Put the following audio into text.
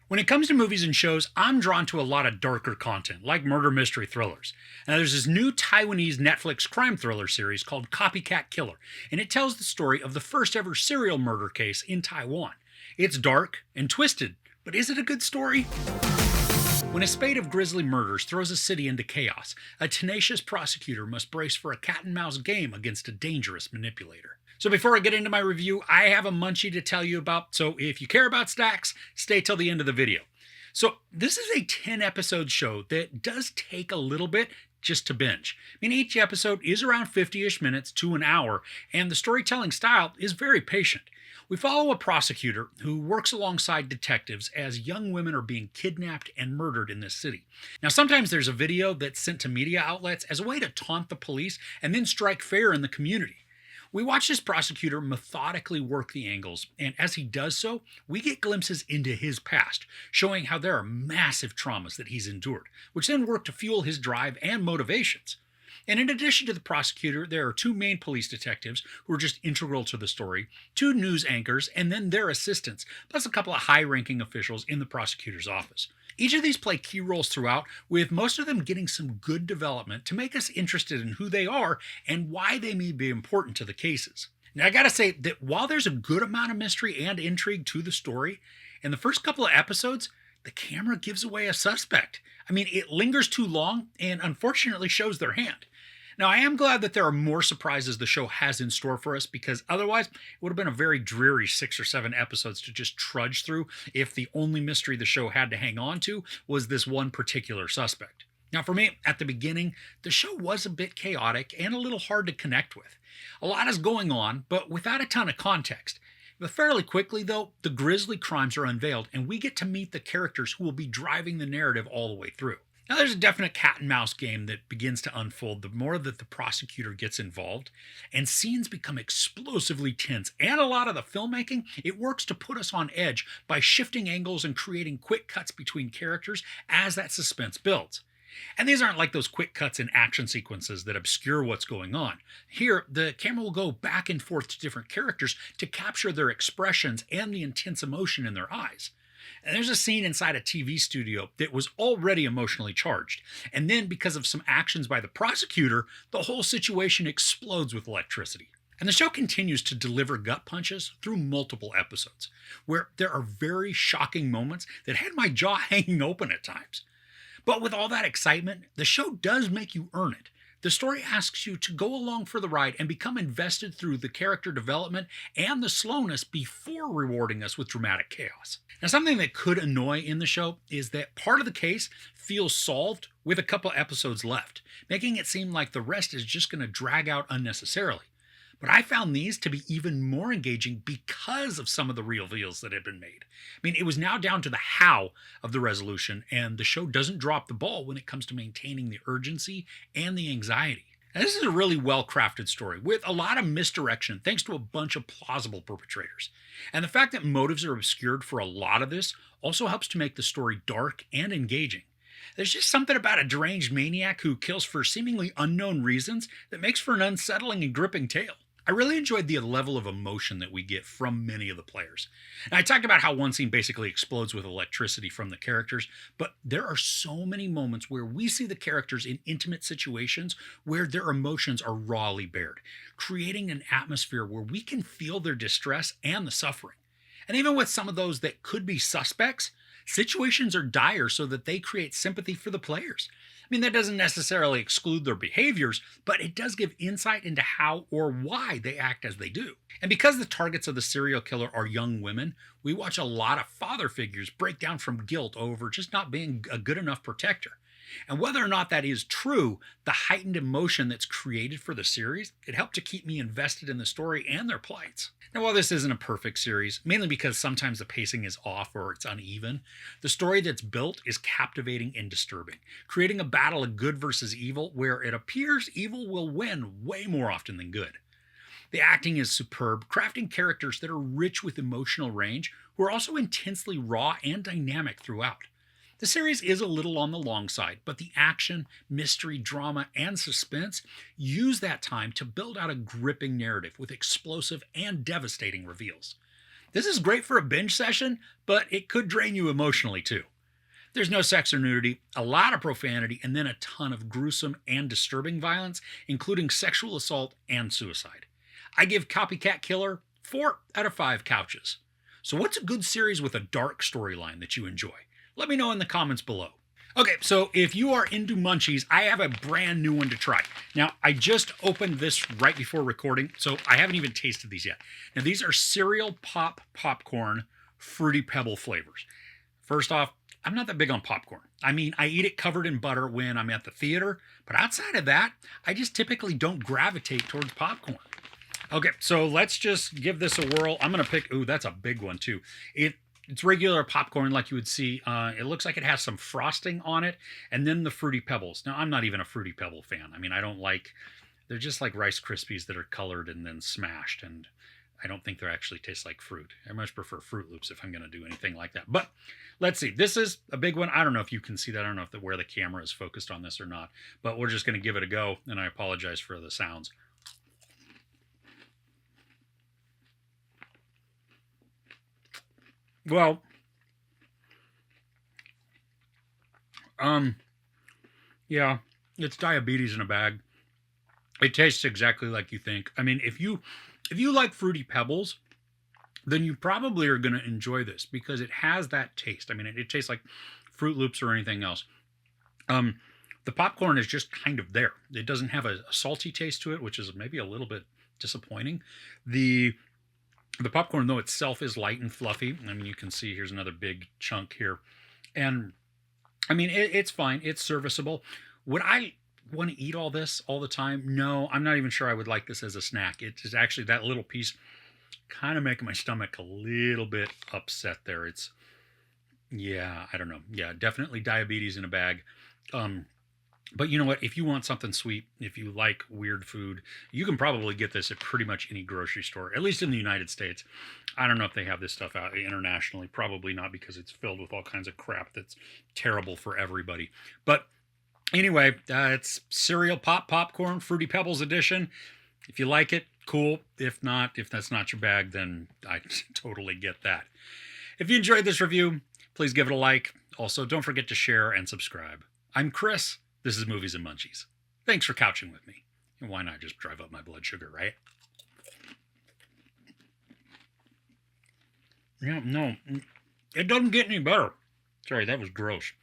When it comes to movies and shows, I'm drawn to a lot of darker content, like murder mystery thrillers. Now, there's this new Taiwanese Netflix crime thriller series called Copycat Killer, and it tells the story of the first ever serial murder case in Taiwan. It's dark and twisted, but is it a good story? When a spate of grisly murders throws a city into chaos, a tenacious prosecutor must brace for a cat and mouse game against a dangerous manipulator. So before I get into my review, I have a munchie to tell you about, so if you care about stacks, stay till the end of the video. So this is a 10-episode show that does take a little bit just to binge. I mean, each episode is around 50-ish minutes to an hour, and the storytelling style is very patient. We follow a prosecutor who works alongside detectives as young women are being kidnapped and murdered in this city. Now, sometimes there's a video that's sent to media outlets as a way to taunt the police and then strike fair in the community. We watch this prosecutor methodically work the angles, and as he does so, we get glimpses into his past, showing how there are massive traumas that he's endured, which then work to fuel his drive and motivations. And in addition to the prosecutor, there are two main police detectives who are just integral to the story, two news anchors, and then their assistants, plus a couple of high-ranking officials in the prosecutor's office. Each of these play key roles throughout, with most of them getting some good development to make us interested in who they are and why they may be important to the cases. Now, I gotta say that while there's a good amount of mystery and intrigue to the story, in the first couple of episodes, the camera gives away a suspect. I mean, it lingers too long and unfortunately shows their hand. Now, I am glad that there are more surprises the show has in store for us, because otherwise it would have been a very dreary 6 or 7 episodes to just trudge through if the only mystery the show had to hang on to was this one particular suspect. Now, for me, at the beginning, the show was a bit chaotic and a little hard to connect with. A lot is going on, but without a ton of context. But fairly quickly, though, the grisly crimes are unveiled, and we get to meet the characters who will be driving the narrative all the way through. Now, there's a definite cat and mouse game that begins to unfold the more that the prosecutor gets involved, and scenes become explosively tense. And a lot of the filmmaking, it works to put us on edge by shifting angles and creating quick cuts between characters as that suspense builds. And these aren't like those quick cuts in action sequences that obscure what's going on. Here, the camera will go back and forth to different characters to capture their expressions and the intense emotion in their eyes. And there's a scene inside a TV studio that was already emotionally charged. And then, because of some actions by the prosecutor, the whole situation explodes with electricity. And the show continues to deliver gut punches through multiple episodes, where there are very shocking moments that had my jaw hanging open at times. But with all that excitement, the show does make you earn it. The story asks you to go along for the ride and become invested through the character development and the slowness before rewarding us with dramatic chaos. Now, something that could annoy in the show is that part of the case feels solved with a couple episodes left, making it seem like the rest is just going to drag out unnecessarily. But I found these to be even more engaging because of some of the reveals that had been made. I mean, it was now down to the how of the resolution, and the show doesn't drop the ball when it comes to maintaining the urgency and the anxiety. Now, this is a really well-crafted story with a lot of misdirection thanks to a bunch of plausible perpetrators. And the fact that motives are obscured for a lot of this also helps to make the story dark and engaging. There's just something about a deranged maniac who kills for seemingly unknown reasons that makes for an unsettling and gripping tale. I really enjoyed the level of emotion that we get from many of the players. And I talked about how one scene basically explodes with electricity from the characters, but there are so many moments where we see the characters in intimate situations where their emotions are rawly bared, creating an atmosphere where we can feel their distress and the suffering. And even with some of those that could be suspects, situations are dire so that they create sympathy for the players. I mean, that doesn't necessarily exclude their behaviors, but it does give insight into how or why they act as they do. And because the targets of the serial killer are young women, we watch a lot of father figures break down from guilt over just not being a good enough protector. And whether or not that is true, the heightened emotion that's created for the series, it helped to keep me invested in the story and their plights. Now, while this isn't a perfect series, mainly because sometimes the pacing is off or it's uneven, the story that's built is captivating and disturbing, creating a battle of good versus evil where it appears evil will win way more often than good. The acting is superb, crafting characters that are rich with emotional range, who are also intensely raw and dynamic throughout. The series is a little on the long side, but the action, mystery, drama, and suspense use that time to build out a gripping narrative with explosive and devastating reveals. This is great for a binge session, but it could drain you emotionally too. There's no sex or nudity, a lot of profanity, and then a ton of gruesome and disturbing violence, including sexual assault and suicide. I give Copycat Killer 4 out of 5 couches. So, what's a good series with a dark storyline that you enjoy? Let me know in the comments below. Okay, so if you are into Munchies, I have a brand new one to try. Now, I just opened this right before recording, so I haven't even tasted these yet. Now, these are cereal pop popcorn Fruity Pebble flavors. First off, I'm not that big on popcorn. I mean, I eat it covered in butter when I'm at the theater, but outside of that, I just typically don't gravitate towards popcorn. Okay, so let's just give this a whirl. I'm going to pick, ooh, that's a big one too. It's regular popcorn like you would see. It looks like it has some frosting on it, and then the Fruity Pebbles. Now, I'm not even a Fruity Pebble fan. I mean, I don't like, they're just like Rice Krispies that are colored and then smashed, and I don't think they actually taste like fruit. I much prefer Fruit Loops if I'm going to do anything like that. But let's see. This is a big one. I don't know if you can see that. I don't know if where the camera is focused on this or not, but we're just going to give it a go, and I apologize for the sounds. Well, yeah, it's diabetes in a bag. It tastes exactly like you think. I mean, if you like Fruity Pebbles, then you probably are going to enjoy this because it has that taste. I mean, it tastes like Fruit Loops or anything else. Um, the popcorn is just kind of there. It doesn't have a salty taste to it, which is maybe a little bit disappointing. The the popcorn though itself is light and fluffy. I mean, you can see here's another big chunk here, and I mean it's fine. It's serviceable. Would I want to eat all this all the time? No, I'm not even sure I would like this as a snack. It is actually that little piece kind of making my stomach a little bit upset there. It's yeah, I don't know. Yeah, definitely diabetes in a bag. Um, but you know what? If you want something sweet, if you like weird food, you can probably get this at pretty much any grocery store, at least in the United States. I don't know if they have this stuff out internationally. Probably not because it's filled with all kinds of crap that's terrible for everybody. But anyway, it's cereal pop popcorn, Fruity Pebbles edition. If you like it, cool. If not, if that's not your bag, then I totally get that. If you enjoyed this review, please give it a like. Also, don't forget to share and subscribe. I'm Chris. This is Movies and Munchies. Thanks for couching with me. And why not just drive up my blood sugar, right? Yeah, no, it doesn't get any better. Sorry, that was gross.